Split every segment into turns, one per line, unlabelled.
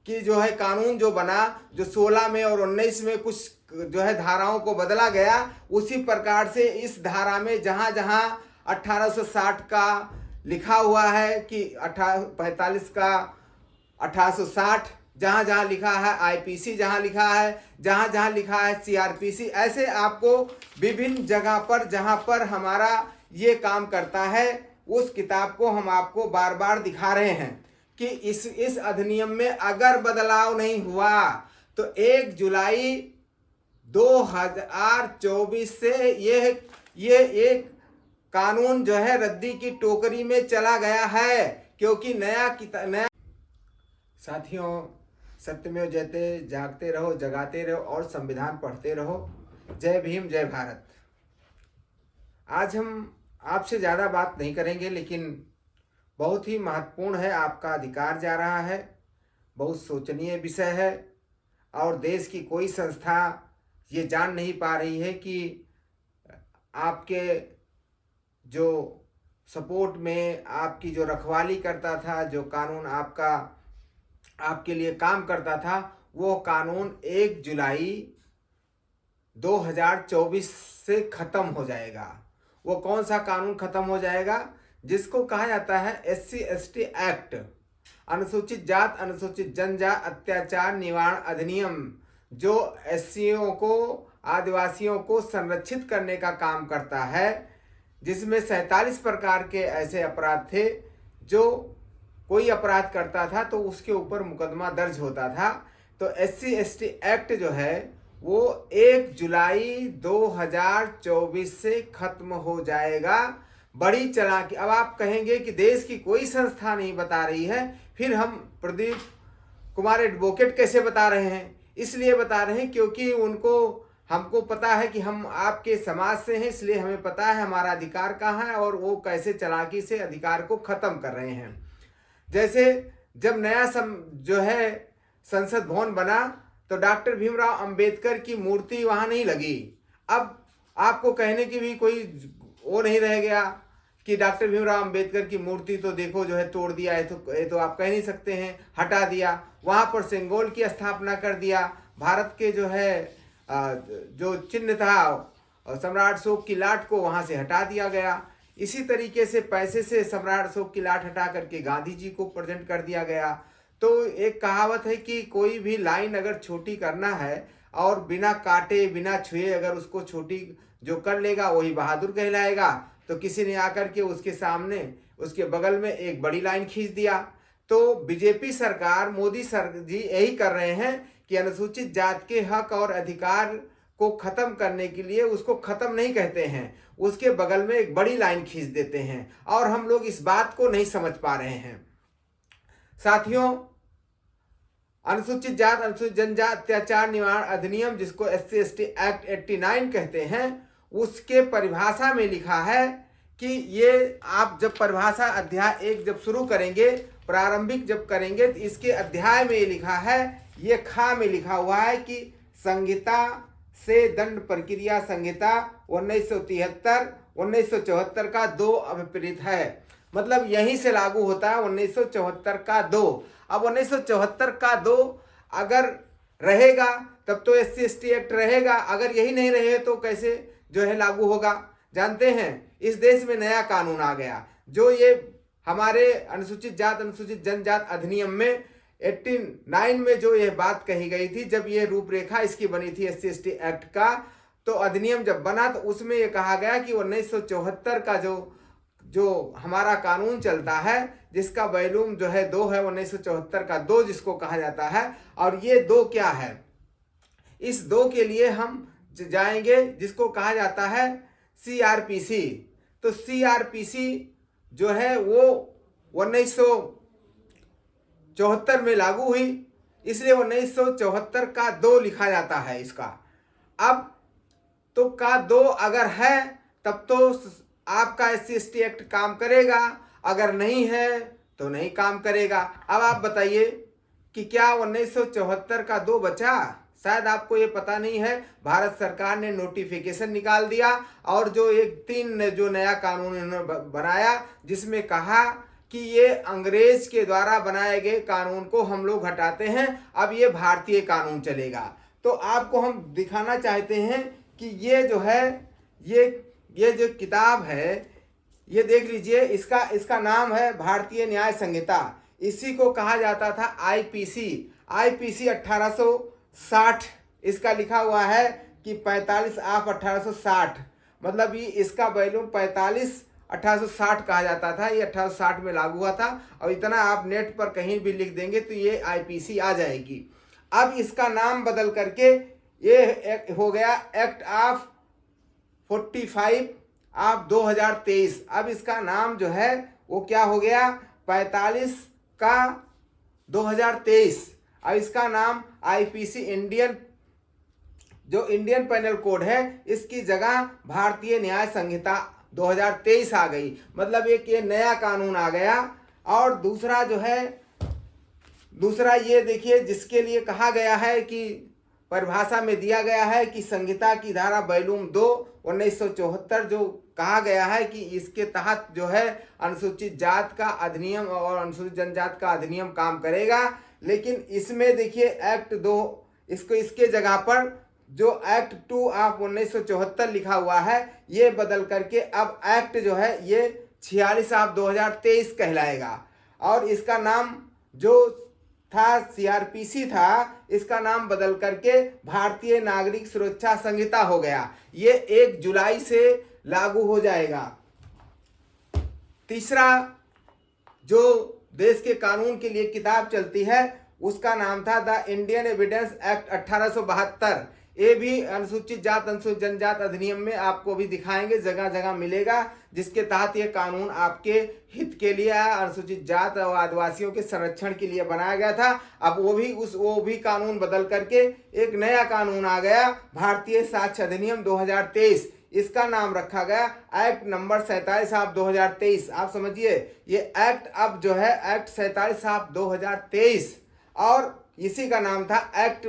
कि जो है कानून जो बना, जो 16 में और 19 में कुछ जो है धाराओं को बदला गया, उसी प्रकार से इस धारा में जहाँ जहाँ 1860 का लिखा हुआ है कि 45 का 1860 जहाँ जहाँ लिखा है, आईपीसी जहाँ लिखा है, जहाँ जहाँ लिखा है सीआरपीसी, ऐसे आपको विभिन्न जगह पर जहाँ पर हमारा ये काम करता है, उस किताब को हम आपको बार बार दिखा रहे हैं कि इस अधिनियम में अगर बदलाव नहीं हुआ तो 1 जुलाई 2024 से ये एक कानून जो है रद्दी की टोकरी में चला गया है, क्योंकि नया साथियों, सत्यमेव जयते, जागते रहो, जगाते रहो और संविधान पढ़ते रहो। जय भीम, जय भारत। आज हम आपसे ज़्यादा बात नहीं करेंगे, लेकिन बहुत ही महत्वपूर्ण है, आपका अधिकार जा रहा है, बहुत सोचनीय विषय है और देश की कोई संस्था ये जान नहीं पा रही है कि आपके जो सपोर्ट में, आपकी जो रखवाली करता था, जो कानून आपके लिए काम करता था, वो कानून 1 जुलाई 2024 से ख़त्म हो जाएगा। वो कौन सा कानून ख़त्म हो जाएगा? जिसको कहा जाता है SC/ST एक्ट, अनुसूचित जात अनुसूचित जनजात अत्याचार निवारण अधिनियम, जो SCओं को, आदिवासियों को संरक्षित करने का काम करता है, जिसमें 47 प्रकार के ऐसे अपराध थे। जो कोई अपराध करता था तो उसके ऊपर मुकदमा दर्ज होता था। तो SC/ST एक्ट जो है वो 1 जुलाई 2024 से खत्म हो जाएगा। बड़ी चालाकी। अब आप कहेंगे कि देश की कोई संस्था नहीं बता रही है, फिर हम प्रदीप कुमार एडवोकेट कैसे बता रहे हैं? इसलिए बता रहे हैं क्योंकि हमको पता है कि हम आपके समाज से हैं, इसलिए हमें पता है हमारा अधिकार कहाँ है और वो कैसे चालाकी से अधिकार को ख़त्म कर रहे हैं। जैसे जब नया जो है संसद भवन बना तो डॉक्टर भीमराव अंबेडकर की मूर्ति वहाँ नहीं लगी। अब आपको कहने की भी कोई वो नहीं रह गया कि डॉक्टर भीमराव अंबेडकर की मूर्ति तो देखो जो है तोड़ दिया है, तो आप कह नहीं सकते हैं, हटा दिया। वहाँ पर सेंगोल की स्थापना कर दिया। भारत के जो है जो चिन्ह था सम्राट अशोक की लाट को वहाँ से हटा दिया गया। इसी तरीके से पैसे से सम्राट अशोक की लाट हटा करके गांधी जी को प्रेजेंट कर दिया गया। तो एक कहावत है कि कोई भी लाइन अगर छोटी करना है और बिना काटे बिना छुए अगर उसको छोटी जो कर लेगा वही बहादुर कहलाएगा। तो किसी ने आकर के उसके सामने, उसके बगल में एक बड़ी लाइन खींच दिया। तो बीजेपी सरकार, मोदी सर जी यही कर रहे हैं कि अनुसूचित जात के हक और अधिकार को खत्म करने के लिए, उसको खत्म नहीं कहते हैं, उसके बगल में एक बड़ी लाइन खींच देते हैं और हम लोग इस बात को नहीं समझ पा रहे हैं। साथियों, अनुसूचित जात अनुसूचित जनजात अत्याचार निवारण अधिनियम, जिसको SC/ST एक्ट 89 कहते हैं, उसके परिभाषा में लिखा है कि ये आप जब परिभाषा अध्याय 1 जब शुरू करेंगे, प्रारंभिक जब करेंगे, तो इसके अध्याय में ये लिखा है, ये खा में लिखा हुआ है कि संहिता से दंड प्रक्रिया संहिता 1973 1974 का 2 अभिप्रेत है। मतलब यहीं से लागू होता है 1974 का 2। अब 1974 का 2 अगर रहेगा तब तो SC/ST एक्ट रहेगा, अगर यही नहीं रहे तो कैसे जो है लागू होगा? जानते हैं इस देश में नया कानून आ गया, जो ये हमारे अनुसूचित जात अनुसूचित जनजात अधिनियम में 89 में जो यह बात कही गई थी, जब ये रूपरेखा इसकी बनी थी SC/ST एक्ट का, तो अधिनियम जब बना तो उसमें ये कहा गया कि 1974 का जो हमारा कानून चलता है, जिसका वॉल्यूम जो है 2 है, 1974 का 2 जिसको कहा जाता है। और ये 2 क्या है? इस 2 के लिए हम जाएंगे जिसको कहा जाता है CRPC। तो CRPC जो है वो 1974 में लागू हुई, इसलिए 1974 का 2 लिखा जाता है इसका। अब तो का 2 अगर है तब तो आपका SC/ST एक्ट काम करेगा, अगर नहीं है तो नहीं काम करेगा। अब आप बताइए कि क्या 1974 का 2 बचा? शायद आपको ये पता नहीं है। भारत सरकार ने नोटिफिकेशन निकाल दिया और जो 3 जो नया कानून इन्होंने बनाया, जिसमें कहा कि ये अंग्रेज के द्वारा बनाए गए कानून को हम लोग हटाते हैं, अब ये भारतीय कानून चलेगा। तो आपको हम दिखाना चाहते हैं कि ये जो है ये जो किताब है, ये देख लीजिए, इसका नाम है भारतीय न्याय संहिता। इसी को कहा जाता था आईपीसी 1860। इसका लिखा हुआ है कि 45 ऑफ 1860, मतलब ये इसका वैल्यूम 45 1860 कहा जाता था। ये 1860 में लागू हुआ था। और इतना आप नेट पर कहीं भी लिख देंगे तो ये आईपीसी आ जाएगी। अब इसका नाम बदल करके ये हो गया एक्ट ऑफ 45 ऑफ 2023। अब इसका नाम जो है वो क्या हो गया, 45 का 2023। अब इसका नाम आईपीसी इंडियन पेनल कोड है, इसकी जगह भारतीय न्याय संहिता 2023 आ गई। मतलब एक ये नया कानून आ गया। और दूसरा जो है, दूसरा ये देखिए, जिसके लिए कहा गया है कि परिभाषा में दिया गया है कि संहिता की धारा वॉल्यूम 2 1974 जो कहा गया है कि इसके तहत जो है अनुसूचित जात का अधिनियम और अनुसूचित जनजात का अधिनियम काम करेगा। लेकिन इसमें देखिए एक्ट 2, इसके जगह पर जो एक्ट 2 ऑफ 1974 लिखा हुआ है, ये बदल करके अब एक्ट जो है ये 46 ऑफ 2023 कहलाएगा। और इसका नाम जो था सीआरपीसी था, इसका नाम बदल करके भारतीय नागरिक सुरक्षा संहिता हो गया। ये 1 जुलाई से लागू हो जाएगा। तीसरा जो देश के कानून के लिए किताब चलती है उसका नाम था द इंडियन एविडेंस एक्ट 1872। ये भी अनुसूचित जात अनुसूचित जनजात अधिनियम में आपको भी दिखाएंगे, जगह जगह मिलेगा, जिसके तहत ये कानून आपके हित के लिए, अनुसूचित जात और आदिवासियों के संरक्षण के लिए बनाया गया था। अब वो भी कानून बदल करके एक नया कानून आ गया, भारतीय साक्ष्य अधिनियम 2023। इसका नाम रखा गया एक्ट नंबर 47 ऑफ 2023। आप समझिए, ये एक्ट अब जो है एक्ट 47 ऑफ 2023, और इसी का नाम था एक्ट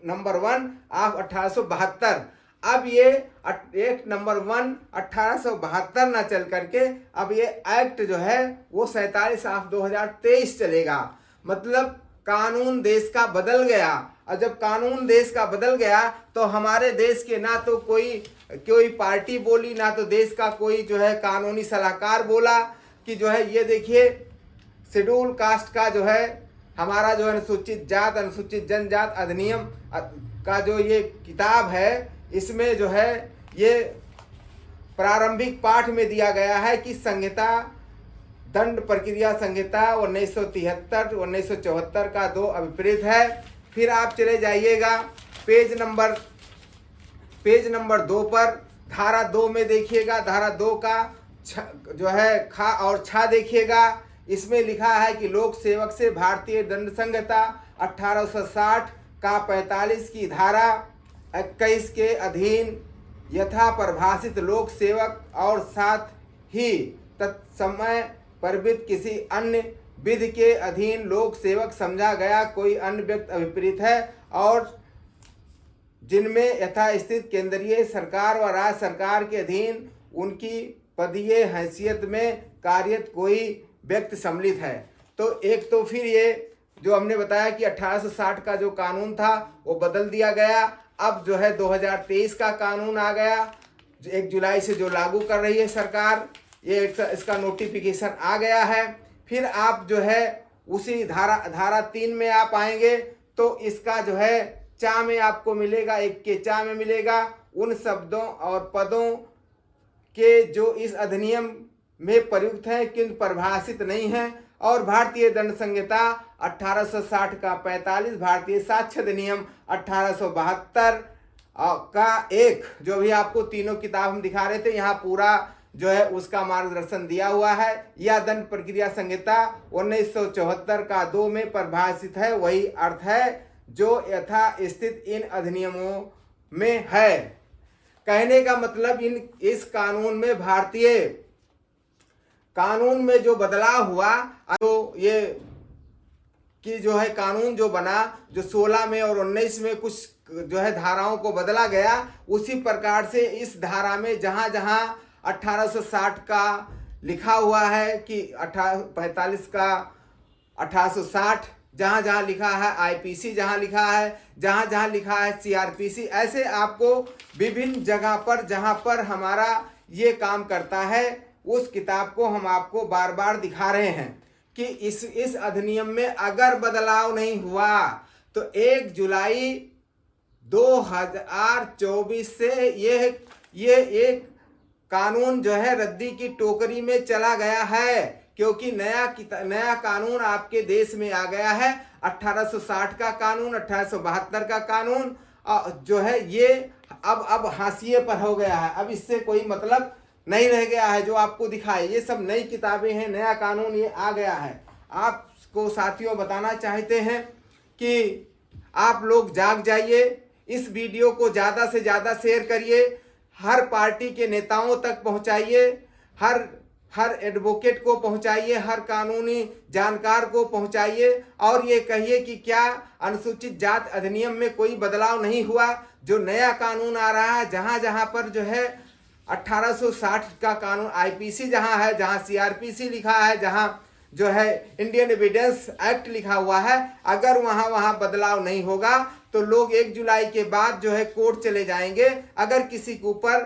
नंबर 1 ऑफ 1872। अब ये एक्ट नंबर 1 1872 ना चल करके अब ये एक्ट जो है वो 47 ऑफ 2023 चलेगा। मतलब कानून देश का बदल गया। और जब कानून देश का बदल गया तो हमारे देश के ना तो कोई पार्टी बोली, ना तो देश का कोई जो है कानूनी सलाहकार बोला कि जो है ये देखिए शेड्यूल कास्ट का जो है हमारा जो अनुसूचित जात अनुसूचित जनजात अधिनियम का जो ये किताब है, इसमें जो है ये प्रारंभिक पाठ में दिया गया है कि संहिता दंड प्रक्रिया संहिता 1973 1974 का 2 अभिप्रेत है। फिर आप चले जाइएगा पेज नंबर 2 पर, धारा 2 में देखिएगा, धारा 2 का जो है खा और छा देखिएगा। इसमें लिखा है कि लोक सेवक से भारतीय दंड संहिता 1860 का 45 की धारा 21 के अधीन यथा परिभाषित लोक सेवक और साथ ही तत्समय परिवृत किसी अन्य विधि के अधीन लोक सेवक समझा गया कोई अन्य व्यक्ति अभिप्रेत है, और जिनमें यथास्थित केंद्रीय सरकार व राज्य सरकार के अधीन उनकी पदीय हैसियत में कार्यरत कोई व्यक्ति सम्मिलित है। तो एक तो फिर ये जो हमने बताया कि 1860 का जो कानून था वो बदल दिया गया। अब जो है 2023 का कानून आ गया, 1 जुलाई से जो लागू कर रही है सरकार, ये इसका नोटिफिकेशन आ गया है। फिर आप जो है उसी धारा 3 में आप आएंगे तो इसका जो है चा में आपको मिलेगा, 1 के चा में मिलेगा उन शब्दों और पदों के जो इस अधिनियम में प्रयुक्त हैं किंतु परिभाषित नहीं है। और भारतीय दंड संहिता 1860 का 45, भारतीय साक्ष्य अधिनियम 1872 का 1, जो भी आपको तीनों किताब हम दिखा रहे थे, यहाँ पूरा जो है उसका मार्गदर्शन दिया हुआ है। यह दंड प्रक्रिया संहिता 1974 का 2 में परिभाषित है, वही अर्थ है जो यथा स्थित इन अधिनियमों में है। कहने का मतलब इस कानून में, भारतीय कानून में जो बदलाव हुआ, तो ये कि जो है कानून जो बना, जो 16 में और 19 में कुछ जो है धाराओं को बदला गया, उसी प्रकार से इस धारा में जहाँ जहाँ 1860 का लिखा हुआ है कि 45 का 1860, जहाँ जहाँ लिखा है आईपीसी, जहाँ लिखा है, जहाँ जहाँ लिखा है सीआरपीसी, ऐसे आपको विभिन्न जगह पर जहाँ पर हमारा ये काम करता है उस किताब को हम आपको बार बार दिखा रहे हैं कि इस अधिनियम में अगर बदलाव नहीं हुआ तो 1 जुलाई 2024 से ये एक कानून जो है रद्दी की टोकरी में चला गया है, क्योंकि नया कानून आपके देश में आ गया है। 1860 का कानून, 1872 का कानून जो है ये अब हाशिए पर हो गया है। अब इससे कोई मतलब नहीं रह गया है जो आपको दिखाए। ये सब नई किताबें हैं, नया कानून ये आ गया है। आपको साथियों बताना चाहते हैं कि आप लोग जाग जाइए, इस वीडियो को ज़्यादा से ज़्यादा शेयर करिए, हर पार्टी के नेताओं तक पहुंचाइए, हर एडवोकेट को पहुंचाइए, हर कानूनी जानकार को पहुंचाइए और ये कहिए कि क्या अनुसूचित जात अधिनियम में कोई बदलाव नहीं हुआ। जो नया कानून आ रहा है, जहां जहां पर जो है 1860 का कानून आईपीसी जहां है, जहां सीआरपीसी लिखा है, जहां जो है इंडियन एविडेंस एक्ट लिखा हुआ है, अगर वहां बदलाव नहीं होगा तो लोग 1 जुलाई के बाद जो है कोर्ट चले जाएंगे। अगर किसी के ऊपर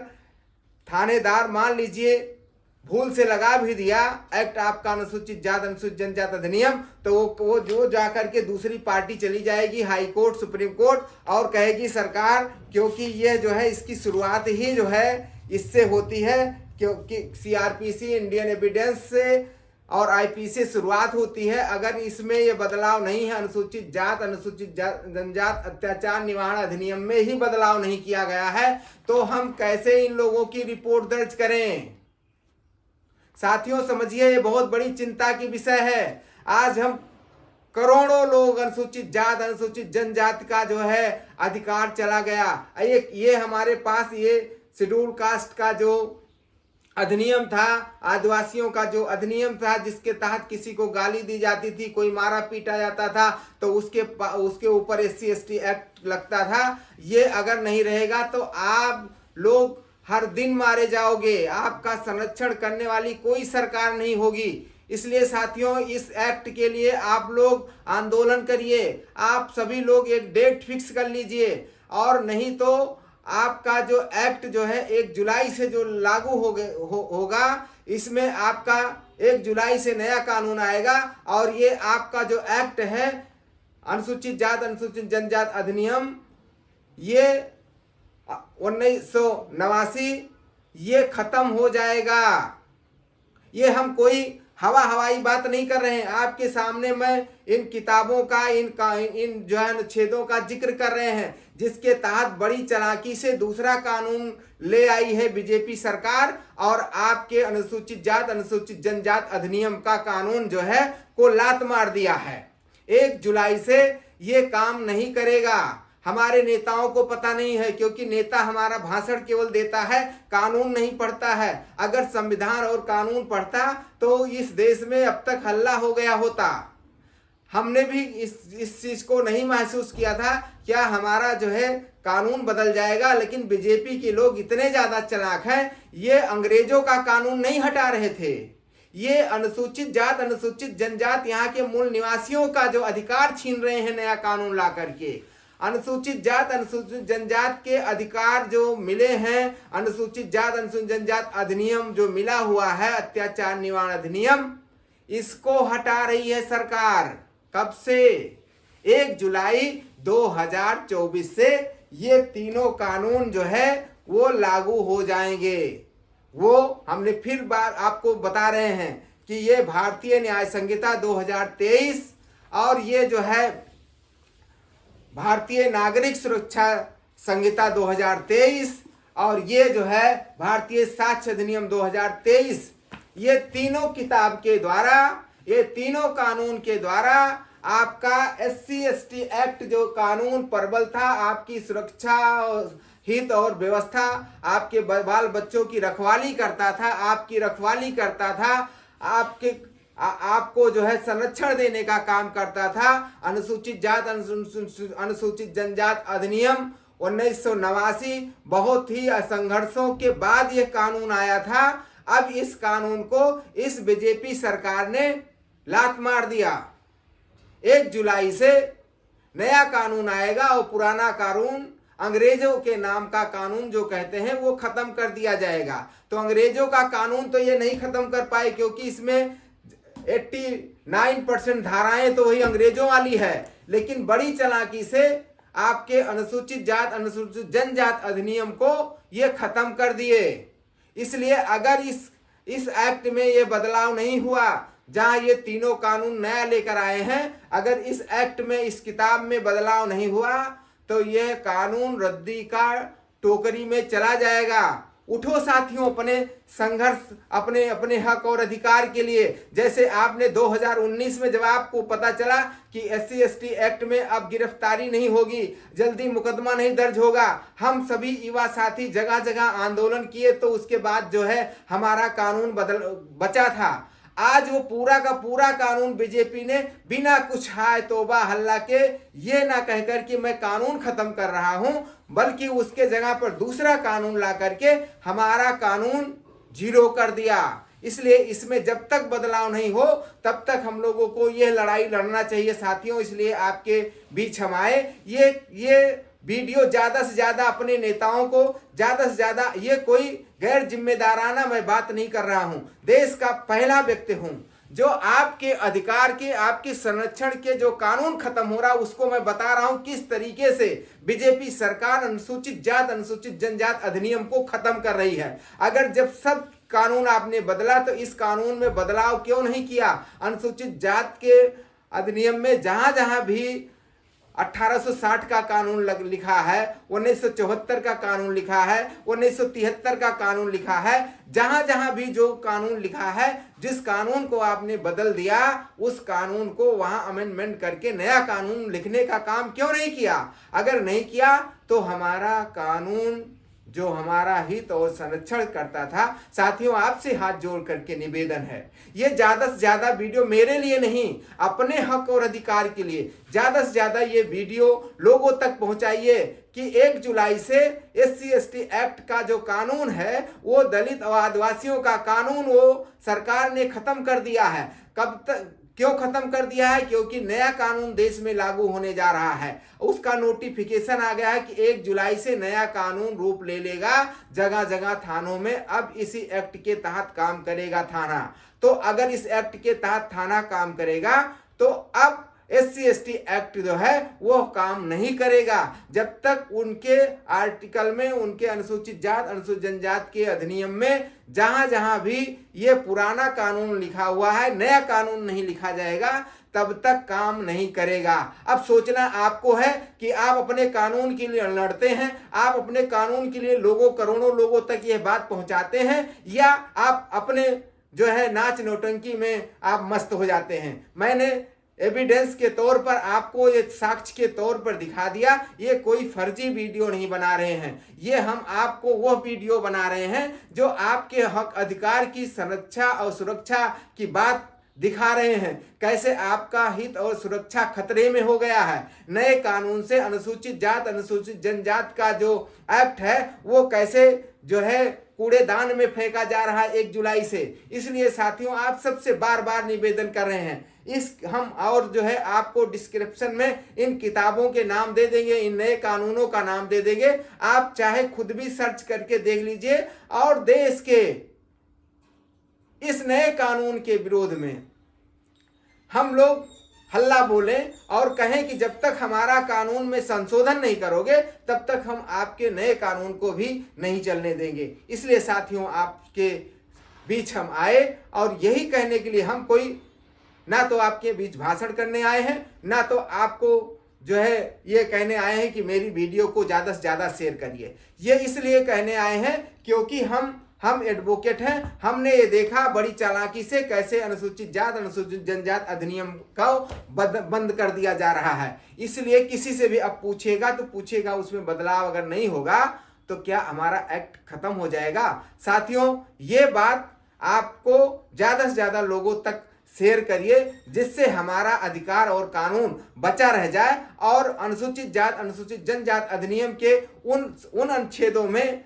थानेदार मान लीजिए भूल से लगा भी दिया एक्ट आपका अनुसूचित जात अनुसूचित जनजात अधिनियम, तो वो जो जाकर के दूसरी पार्टी चली जाएगी हाई कोर्ट, सुप्रीम कोर्ट, और कहेगी सरकार, क्योंकि ये जो है इसकी शुरुआत ही जो है इससे होती है, क्योंकि सीआरपीसी इंडियन एविडेंस से और आईपीसी से शुरुआत होती है। अगर इसमें ये बदलाव नहीं है, अनुसूचित जात अनुसूचित जनजात अत्याचार निवारण अधिनियम में ही बदलाव नहीं किया गया है, तो हम कैसे इन लोगों की रिपोर्ट दर्ज करें। साथियों समझिए, ये बहुत बड़ी चिंता की विषय है। आज हम करोड़ों लोग अनुसूचित जात अनुसूचित जनजाति का जो है अधिकार चला गया। ये हमारे पास ये शेड्यूल कास्ट का जो अधिनियम था, आदिवासियों का जो अधिनियम था, जिसके तहत किसी को गाली दी जाती थी, कोई मारा पीटा जाता था तो उसके ऊपर SC ST एक्ट लगता था। ये अगर नहीं रहेगा तो आप लोग हर दिन मारे जाओगे, आपका संरक्षण करने वाली कोई सरकार नहीं होगी। इसलिए साथियों, इस एक्ट के लिए आप लोग आंदोलन करिए, आप सभी लोग एक डेट फिक्स कर लीजिए, और नहीं तो आपका जो एक्ट जो है 1 जुलाई से जो लागू होगा, इसमें आपका 1 जुलाई से नया कानून आएगा और ये आपका जो एक्ट है अनुसूचित जात अनुसूचित जनजात अधिनियम, ये 1989 ये खत्म हो जाएगा। ये हम कोई हवाई बात नहीं कर रहे हैं, आपके सामने मैं इन किताबों का इन जो है अनुच्छेदों का जिक्र कर रहे हैं, जिसके तहत बड़ी चालाकी से दूसरा कानून ले आई है बीजेपी सरकार और आपके अनुसूचित जात अनुसूचित जनजात अधिनियम का कानून जो है को लात मार दिया है। 1 जुलाई से ये काम नहीं करेगा। हमारे नेताओं को पता नहीं है, क्योंकि नेता हमारा भाषण केवल देता है, कानून नहीं पढ़ता है। अगर संविधान और कानून पढ़ता तो इस देश में अब तक हल्ला हो गया होता। हमने भी इस चीज को नहीं महसूस किया था क्या हमारा जो है कानून बदल जाएगा, लेकिन बीजेपी के लोग इतने ज्यादा चालाक हैं, ये अंग्रेजों का कानून नहीं हटा रहे थे, ये अनुसूचित जात अनुसूचित जनजात यहाँ के मूल निवासियों का जो अधिकार छीन रहे हैं नया कानून ला करके। अनुसूचित जात अनुसूचित जनजात के अधिकार जो मिले हैं, अनुसूचित जात अनुसूचित जनजात अधिनियम जो मिला हुआ है अत्याचार निवारण अधिनियम, इसको हटा रही है सरकार। कब से? 1 जुलाई 2024 से ये तीनों कानून जो है वो लागू हो जाएंगे। वो हमने फिर बार आपको बता रहे हैं कि ये भारतीय न्याय संहिता 2023 और ये जो है भारतीय नागरिक सुरक्षा संहिता 2023 और ये जो है भारतीय साक्ष्य अधिनियम 2023, ये तीनों किताब के द्वारा, ये तीनों कानून के द्वारा आपका SC ST एक्ट जो कानून प्रबल था, आपकी सुरक्षा हित और व्यवस्था, आपके बाल बच्चों की रखवाली करता था, आपकी रखवाली करता था, आपको जो है संरक्षण देने का काम करता था। अनुसूचित जात अनुसूचित जनजात अधिनियम 1989 बहुत ही संघर्षों के बाद यह कानून आया था। अब इस कानून को इस बीजेपी सरकार ने लात मार दिया। 1 जुलाई से नया कानून आएगा और पुराना कानून, अंग्रेजों के नाम का कानून जो कहते हैं, वो खत्म कर दिया जाएगा। तो अंग्रेजों का कानून तो ये नहीं खत्म कर पाए, क्योंकि इसमें 89% धाराएं तो वही अंग्रेजों वाली है, लेकिन बड़ी चालाकी से आपके अनुसूचित जात अनुसूचित जनजात अधिनियम को ये खत्म कर दिए। इसलिए अगर इस एक्ट में ये बदलाव नहीं हुआ, जहां ये तीनों कानून नया लेकर आए हैं, अगर इस एक्ट में, इस किताब में बदलाव नहीं हुआ तो यह कानून रद्दी का टोकरी में चला जाएगा। उठो साथियों, अपने संघर्ष, अपने अपने हक और अधिकार के लिए। जैसे आपने 2019 में जब आपको पता चला कि SC/ST एक्ट में अब गिरफ्तारी नहीं होगी, जल्दी मुकदमा नहीं दर्ज होगा, हम सभी युवा साथी जगह जगह आंदोलन किए, तो उसके बाद जो है हमारा कानून बचा था। आज वो पूरा का पूरा कानून बीजेपी ने बिना कुछ हाय तौबा हल्ला के, ये ना कहकर कि मैं कानून खत्म कर रहा हूं, बल्कि उसके जगह पर दूसरा कानून ला करके हमारा कानून जीरो कर दिया। इसलिए इसमें जब तक बदलाव नहीं हो तब तक हम लोगों को यह लड़ाई लड़ना चाहिए साथियों। इसलिए आपके बीच हम आए। ये वीडियो ज्यादा से ज्यादा अपने नेताओं को, ज्यादा से ज्यादा, ये कोई गैर जिम्मेदाराना मैं बात नहीं कर रहा हूं, देश का पहला व्यक्ति हूं जो आपके अधिकार के, आपके संरक्षण के जो कानून खत्म हो रहा, उसको मैं बता रहा हूं किस तरीके से बीजेपी सरकार अनुसूचित जात अनुसूचित जनजात अधिनियम को खत्म कर रही है। अगर जब सब कानून आपने बदला तो इस कानून में बदलाव क्यों नहीं किया? अनुसूचित जात के अधिनियम में जहां जहां भी 1860 का कानून लिखा है, 1974 का कानून लिखा है, 1973 का कानून लिखा है, जहां जहां भी जो कानून लिखा है, जिस कानून को आपने बदल दिया उस कानून को वहां अमेंडमेंट करके नया कानून लिखने का काम क्यों नहीं किया? अगर नहीं किया तो हमारा कानून जो हमारा हित और संरक्षण करता था, साथियों आपसे हाथ जोड़ करके निवेदन है, ये ज्यादा से ज्यादा वीडियो मेरे लिए नहीं, अपने हक और अधिकार के लिए ज्यादा से ज्यादा ये वीडियो लोगों तक पहुंचाइए कि 1 जुलाई से SC/ST एक्ट का जो कानून है, वो दलित और आदिवासियों का कानून वो सरकार ने खत्म कर दिया है। कब तक, क्यों खत्म कर दिया है? क्योंकि नया कानून देश में लागू होने जा रहा है, उसका नोटिफिकेशन आ गया है कि 1 जुलाई से नया कानून रूप ले लेगा। जगह जगह थानों में अब इसी एक्ट के तहत काम करेगा थाना। तो अगर इस एक्ट के तहत थाना काम करेगा तो अब SC/ST एक्ट जो है वो काम नहीं करेगा जब तक उनके आर्टिकल में, उनके अनुसूचित जात अनुसूचित जनजात के अधिनियम में जहां जहां भी ये पुराना कानून लिखा हुआ है, नया कानून नहीं लिखा जाएगा, तब तक काम नहीं करेगा। अब सोचना आपको है कि आप अपने कानून के लिए लड़ते हैं, आप अपने कानून के लिए लोगों, करोड़ों लोगों तक ये बात पहुंचाते हैं, या आप अपने जो है नाच नौटंकी में आप मस्त हो जाते हैं। मैंने एविडेंस के तौर पर आपको, ये साक्ष्य के तौर पर दिखा दिया। ये कोई फर्जी वीडियो नहीं बना रहे हैं, ये हम आपको वह वीडियो बना रहे हैं जो आपके हक अधिकार की संरक्षा और सुरक्षा की बात दिखा रहे हैं, कैसे आपका हित और सुरक्षा खतरे में हो गया है। नए कानून से अनुसूचित जात अनुसूचित जनजात का जो एक्ट है वो कैसे जो है कूड़ेदान में फेंका जा रहा है 1 जुलाई से। इसलिए साथियों आप सबसे बार बार निवेदन कर रहे हैं, हम और जो है आपको डिस्क्रिप्शन में इन किताबों के नाम दे देंगे, इन नए कानूनों का नाम दे देंगे, आप चाहे खुद भी सर्च करके देख लीजिए। और देश के इस नए कानून के विरोध में हम लोग हल्ला बोलें और कहें कि जब तक हमारा कानून में संशोधन नहीं करोगे तब तक हम आपके नए कानून को भी नहीं चलने देंगे। इसलिए साथियों आपके बीच हम आए और यही कहने के लिए, हम कोई ना तो आपके बीच भाषण करने आए हैं, ना तो आपको जो है ये कहने आए हैं कि मेरी वीडियो को ज़्यादा से ज़्यादा शेयर करिए। ये इसलिए कहने आए हैं क्योंकि हम एडवोकेट हैं, हमने ये देखा बड़ी चालाकी से कैसे अनुसूचित जात अनुसूचित जनजात अधिनियम को बंद कर दिया जा रहा है। इसलिए किसी से भी अब पूछेगा तो पूछेगा, उसमें बदलाव अगर नहीं होगा तो क्या हमारा एक्ट खत्म हो जाएगा? साथियों ये बात आपको ज़्यादा से ज़्यादा लोगों तक शेयर करिए, जिससे हमारा अधिकार और कानून बचा रह जाए और अनुसूचित जात अनुसूचित जनजात अधिनियम के उन अनुच्छेदों में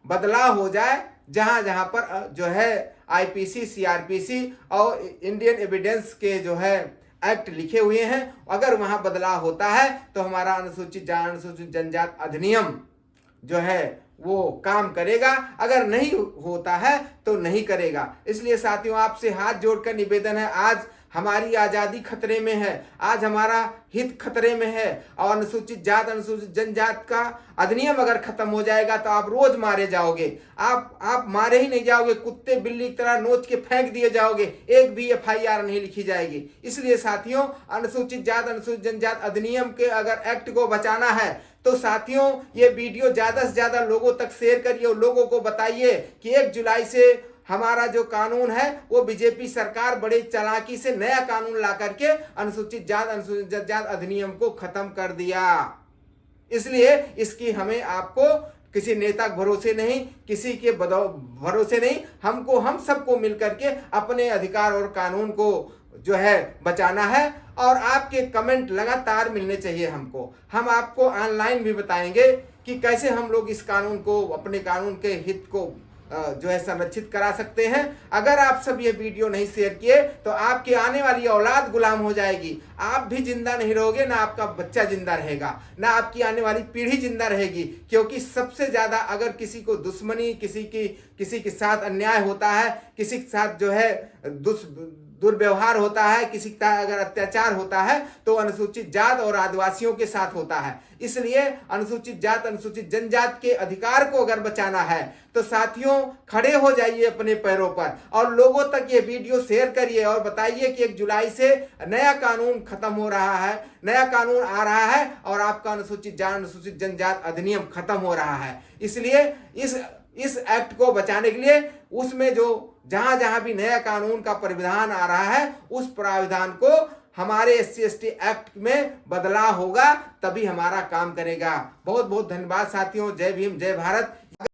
बदलाव हो जाए जहां जहां पर जो है आईपीसी, सीआरपीसी और इंडियन एविडेंस के जो है एक्ट लिखे हुए हैं, अगर वहां बदलाव होता है तो हमारा अनुसूचित जनजाति अधिनियम जो है वो काम करेगा, अगर नहीं होता है तो नहीं करेगा। इसलिए साथियों, आपसे हाथ जोड़कर निवेदन है, आज हमारी आज़ादी खतरे में है, आज हमारा हित खतरे में है, और अनुसूचित जात अनुसूचित जनजाति का अधिनियम अगर खत्म हो जाएगा तो आप रोज मारे जाओगे। आप मारे ही नहीं जाओगे, कुत्ते बिल्ली की तरह नोच के फेंक दिए जाओगे, एक भी एफआईआर नहीं लिखी जाएगी। इसलिए साथियों, अनुसूचित जात अनुसूचित जनजाति अधिनियम के अगर एक्ट को बचाना है तो साथियों, ये वीडियो ज्यादा से ज्यादा लोगों तक शेयर करिए और लोगों को बताइए कि 1 जुलाई से हमारा जो कानून है वो बीजेपी सरकार बड़े चालाकी से नया कानून ला करके अनुसूचित जात अनुसूचित जनजाति अधिनियम को खत्म कर दिया। इसलिए इसकी हमें आपको किसी नेता के भरोसे नहीं, किसी के भरोसे नहीं, हम सबको मिलकर के अपने अधिकार और कानून को जो है बचाना है। और आपके कमेंट लगातार मिलने चाहिए हमको। हम आपको ऑनलाइन भी बताएंगे कि कैसे हम लोग इस कानून को, अपने कानून के हित को जो है संरक्षित करा सकते हैं। अगर आप सब ये वीडियो नहीं शेयर किए तो आपकी आने वाली औलाद गुलाम हो जाएगी, आप भी जिंदा नहीं रहोगे, ना आपका बच्चा जिंदा रहेगा, ना आपकी आने वाली पीढ़ी जिंदा रहेगी। क्योंकि सबसे ज्यादा अगर किसी को दुश्मनी, किसी के साथ अन्याय होता है, किसी के साथ जो है दुर्व्यवहार होता है, किसी का अगर अत्याचार होता है तो अनुसूचित जात और आदिवासियों के साथ होता है। इसलिए अनुसूचित जात अनुसूचित जनजाति के अधिकार को अगर बचाना है तो साथियों, खड़े हो जाइए अपने पैरों पर और लोगों तक ये वीडियो शेयर करिए और बताइए कि 1 जुलाई से नया कानून खत्म हो रहा है, नया कानून आ रहा है और आपका अनुसूचित जात अनुसूचित जनजाति अधिनियम खत्म हो रहा है। इसलिए इस एक्ट को बचाने के लिए उसमें जो जहां जहां भी नया कानून का प्राविधान आ रहा है उस प्राविधान को हमारे SC/ST एक्ट में बदलाव होगा, तभी हमारा काम करेगा। बहुत बहुत धन्यवाद साथियों। जय भीम, जय भारत।